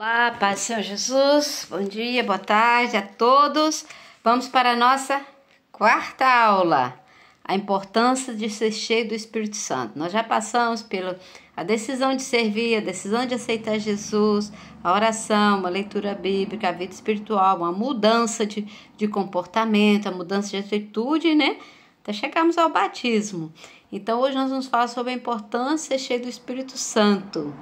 Olá, Paz do Senhor Jesus, bom dia, boa tarde a todos. Vamos para a nossa quarta aula, a importância de ser cheio do Espírito Santo. Nós já passamos pela decisão de servir, a decisão de aceitar Jesus, a oração, uma leitura bíblica, a vida espiritual, uma mudança de comportamento, a mudança de atitude, né? Até chegarmos ao batismo. Então hoje nós vamos falar sobre a importância de ser cheio do Espírito Santo.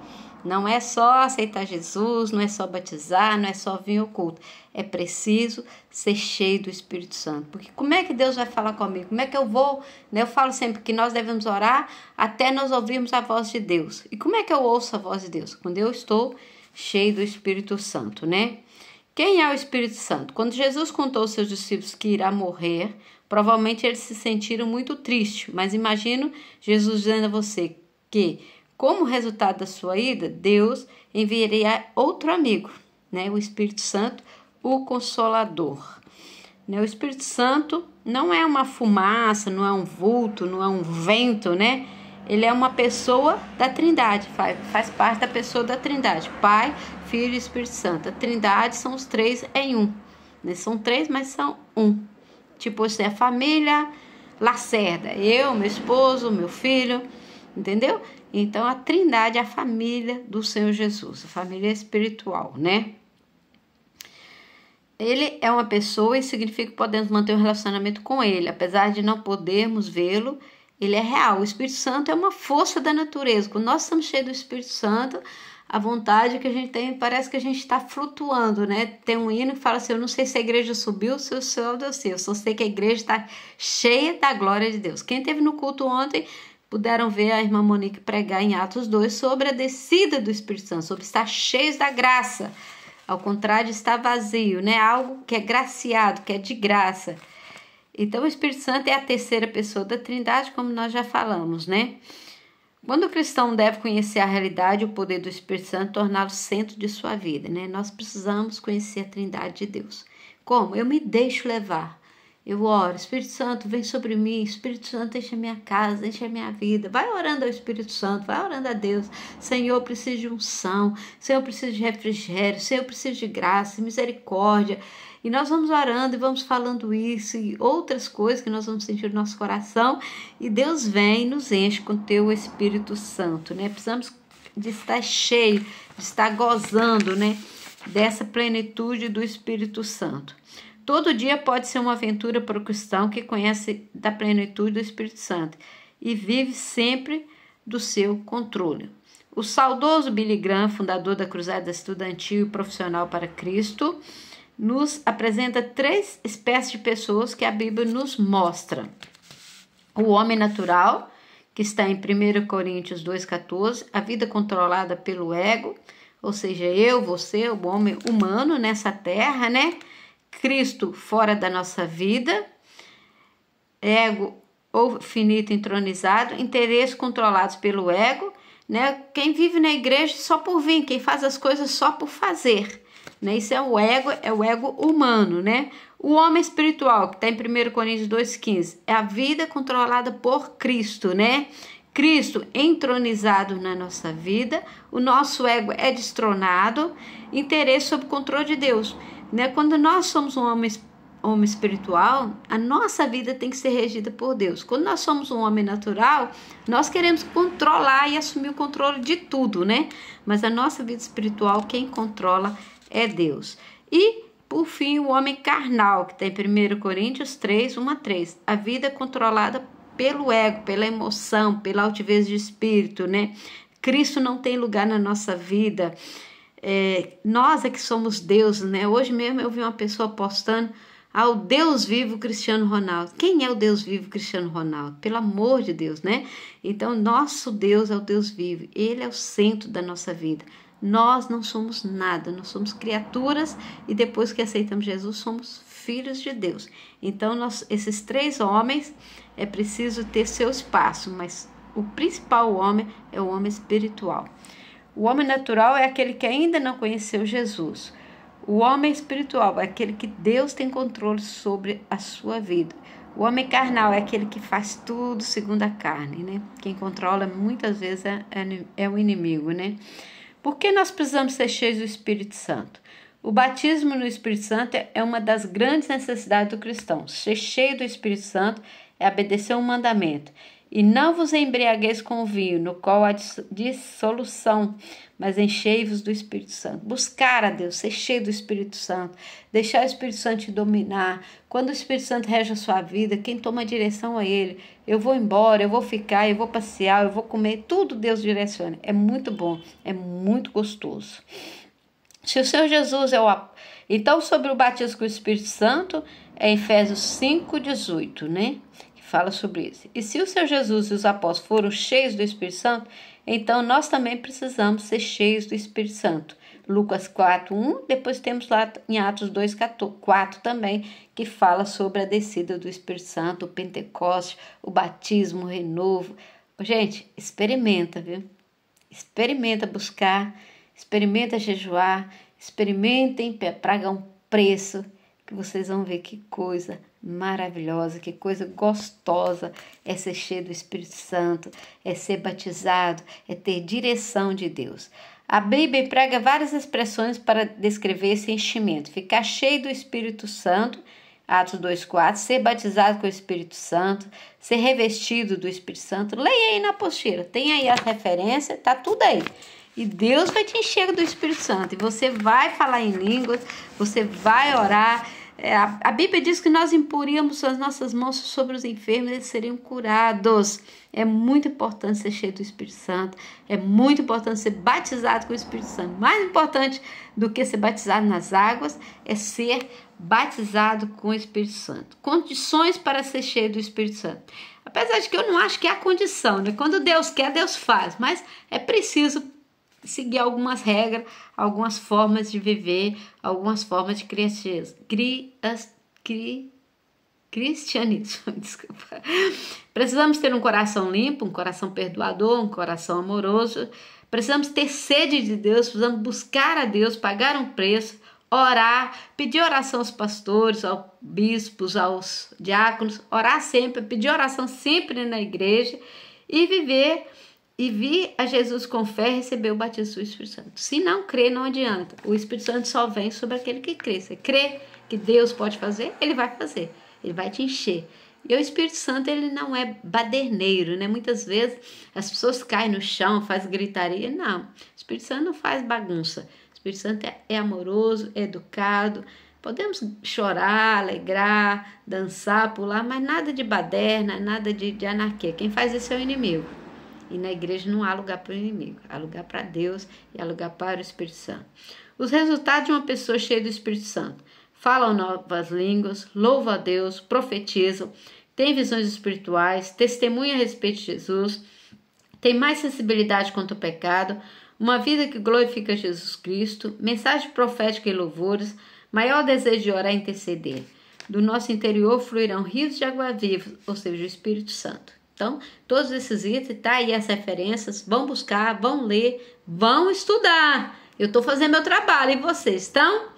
Não é só aceitar Jesus, não é só batizar, não é só vir ao culto. É preciso ser cheio do Espírito Santo. Porque como é que Deus vai falar comigo? Como é que eu vou? Eu falo sempre que nós devemos orar até nós ouvirmos a voz de Deus. E como é que eu ouço a voz de Deus? Quando eu estou cheio do Espírito Santo, né? Quem é o Espírito Santo? Quando Jesus contou aos seus discípulos que irá morrer, provavelmente eles se sentiram muito tristes. Mas imagino Jesus dizendo a você que, como resultado da sua ida, Deus enviaria outro amigo, né? O Espírito Santo, o Consolador. O Espírito Santo não é uma fumaça, não é um vulto, não é um vento, né? Ele é uma pessoa da Trindade, faz parte da pessoa da Trindade. Pai, Filho e Espírito Santo. A Trindade são os três em um. São três, mas são um. Tipo assim, a família Lacerda. Eu, meu esposo, meu filho, entendeu? Então, a Trindade é a família do Senhor Jesus, a família espiritual, né? Ele é uma pessoa e significa que podemos manter um relacionamento com ele. Apesar de não podermos vê-lo, ele é real. O Espírito Santo é uma força da natureza. Quando nós estamos cheios do Espírito Santo, a vontade que a gente tem, parece que a gente está flutuando, né? Tem um hino que fala assim, eu não sei se a igreja subiu ou se o céu desceu. Eu só sei que a igreja está cheia da glória de Deus. Quem esteve no culto ontem puderam ver a irmã Monique pregar em Atos 2 sobre a descida do Espírito Santo, sobre estar cheios da graça. Ao contrário de estar vazio, né? Algo que é graciado, que é de graça. Então, o Espírito Santo é a terceira pessoa da Trindade, como nós já falamos, né? Quando o cristão deve conhecer a realidade e o poder do Espírito Santo, torná-lo centro de sua vida, né? Nós precisamos conhecer a Trindade de Deus. Como? Eu me deixo levar. Eu oro, Espírito Santo, vem sobre mim, Espírito Santo, enche a minha casa, enche a minha vida. Vai orando ao Espírito Santo, vai orando a Deus. Senhor, eu preciso de unção, Senhor, eu preciso de refrigério, Senhor, eu preciso de graça, misericórdia. E nós vamos orando e vamos falando isso e outras coisas que nós vamos sentir no nosso coração. E Deus vem e nos enche com o teu Espírito Santo, né? Precisamos de estar cheio, de estar gozando, né? Dessa plenitude do Espírito Santo. Todo dia pode ser uma aventura para o cristão que conhece da plenitude do Espírito Santo e vive sempre do seu controle. O saudoso Billy Graham, fundador da Cruzada Estudantil e Profissional para Cristo, nos apresenta três espécies de pessoas que a Bíblia nos mostra. O homem natural, que está em 1 Coríntios 2,14, a vida controlada pelo ego, ou seja, eu, você, o homem humano nessa terra, né? Cristo fora da nossa vida, ego ou finito entronizado, interesses controlados pelo ego, né? Quem vive na igreja só por vir, quem faz as coisas só por fazer, né? Isso é o ego humano, né? O homem espiritual, que está em 1 Coríntios 2,15, é a vida controlada por Cristo, né? Cristo entronizado na nossa vida, o nosso ego é destronado, interesse sob o controle de Deus. Quando nós somos um homem espiritual, a nossa vida tem que ser regida por Deus. Quando nós somos um homem natural, nós queremos controlar e assumir o controle de tudo, né? Mas a nossa vida espiritual, quem controla é Deus. E, por fim, o homem carnal, que está em 1 Coríntios 3, 1-3. A vida é controlada pelo ego, pela emoção, pela altivez de espírito, né? Cristo não tem lugar na nossa vida. Nós é que somos Deus, né? Hoje mesmo eu vi uma pessoa postando ao Deus vivo Cristiano Ronaldo. Quem é o Deus vivo Cristiano Ronaldo? Pelo amor de Deus, né? Então, nosso Deus é o Deus vivo. Ele é o centro da nossa vida. Nós não somos nada, nós somos criaturas e depois que aceitamos Jesus, somos filhos de Deus. Então, esses três homens é preciso ter seu espaço, mas o principal homem é o homem espiritual. O homem natural é aquele que ainda não conheceu Jesus. O homem espiritual é aquele que Deus tem controle sobre a sua vida. O homem carnal é aquele que faz tudo segundo a carne, né? Quem controla muitas vezes é o inimigo, né? Por que nós precisamos ser cheios do Espírito Santo? O batismo no Espírito Santo é uma das grandes necessidades do cristão. Ser cheio do Espírito Santo é obedecer um mandamento. E não vos embriagueis com o vinho, no qual há dissolução, mas enchei-vos do Espírito Santo. Buscar a Deus, ser cheio do Espírito Santo, deixar o Espírito Santo te dominar. Quando o Espírito Santo rege a sua vida, quem toma a direção é Ele. Eu vou embora, eu vou ficar, eu vou passear, eu vou comer, tudo Deus direciona. É muito bom, é muito gostoso. Se o Senhor Jesus é o... Então, sobre o batismo com o Espírito Santo, é Efésios 5,18, né? Fala sobre isso. E se o Senhor Jesus e os apóstolos foram cheios do Espírito Santo, então nós também precisamos ser cheios do Espírito Santo. Lucas 4:1, depois temos lá em Atos 2:4 também, que fala sobre a descida do Espírito Santo, o Pentecoste, o batismo, o renovo. Gente, experimenta, viu? Experimenta buscar, experimenta jejuar, experimentem pagar um preço, que vocês vão ver que coisa maravilhosa, que coisa gostosa é ser cheio do Espírito Santo, é ser batizado, é ter direção de Deus. A Bíblia emprega várias expressões para descrever esse enchimento. Ficar cheio do Espírito Santo, Atos 2:4, ser batizado com o Espírito Santo, ser revestido do Espírito Santo. Leia aí na apostila, tem aí as referências, tá tudo aí. E Deus vai te encher do Espírito Santo, e você vai falar em línguas, você vai orar. A Bíblia diz que nós imporíamos as nossas mãos sobre os enfermos e eles seriam curados. É muito importante ser cheio do Espírito Santo. É muito importante ser batizado com o Espírito Santo. Mais importante do que ser batizado nas águas é ser batizado com o Espírito Santo. Condições para ser cheio do Espírito Santo. Apesar de que eu não acho que é a condição, né? Quando Deus quer, Deus faz. Mas é preciso seguir algumas regras, algumas formas de viver, algumas formas de cristianismo. Desculpa. Precisamos ter um coração limpo, um coração perdoador, um coração amoroso. Precisamos ter sede de Deus, precisamos buscar a Deus, pagar um preço, orar, pedir oração aos pastores, aos bispos, aos diáconos, orar sempre, pedir oração sempre na igreja e viver e vir a Jesus com fé e receber o batismo do Espírito Santo. Se não crer, não adianta. O Espírito Santo só vem sobre aquele que crê. Você crê que Deus pode fazer, Ele vai fazer. Ele vai te encher. E o Espírito Santo, ele não é baderneiro, né? Muitas vezes as pessoas caem no chão, fazem gritaria. Não, o Espírito Santo não faz bagunça. O Espírito Santo é amoroso, é educado. Podemos chorar, alegrar, dançar, pular, mas nada de baderna, nada de anarquia. Quem faz isso é o inimigo. E na igreja não há lugar para o inimigo, há lugar para Deus e há lugar para o Espírito Santo. Os resultados de uma pessoa cheia do Espírito Santo: falam novas línguas, louvam a Deus, profetizam, têm visões espirituais, testemunham a respeito de Jesus, tem mais sensibilidade contra o pecado, uma vida que glorifica Jesus Cristo, mensagem profética e louvores, maior desejo de orar e interceder. Do nosso interior fluirão rios de água viva, ou seja, o Espírito Santo. Então, todos esses itens, tá aí as referências, vão buscar, vão ler, vão estudar. Eu estou fazendo meu trabalho, e vocês estão?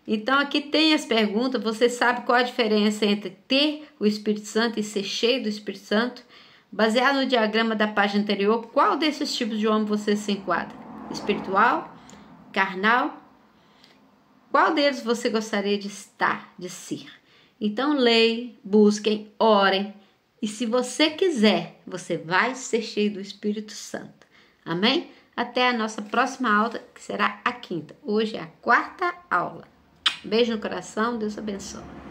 Então, aqui tem as perguntas. Você sabe qual a diferença entre ter o Espírito Santo e ser cheio do Espírito Santo? Baseado no diagrama da página anterior, qual desses tipos de homem você se enquadra? Espiritual? Carnal? Qual deles você gostaria de estar, de ser? Então, leia, busquem, orem. E se você quiser, você vai ser cheio do Espírito Santo. Amém? Até a nossa próxima aula, que será a quinta. Hoje é a quarta aula. Beijo no coração, Deus abençoe.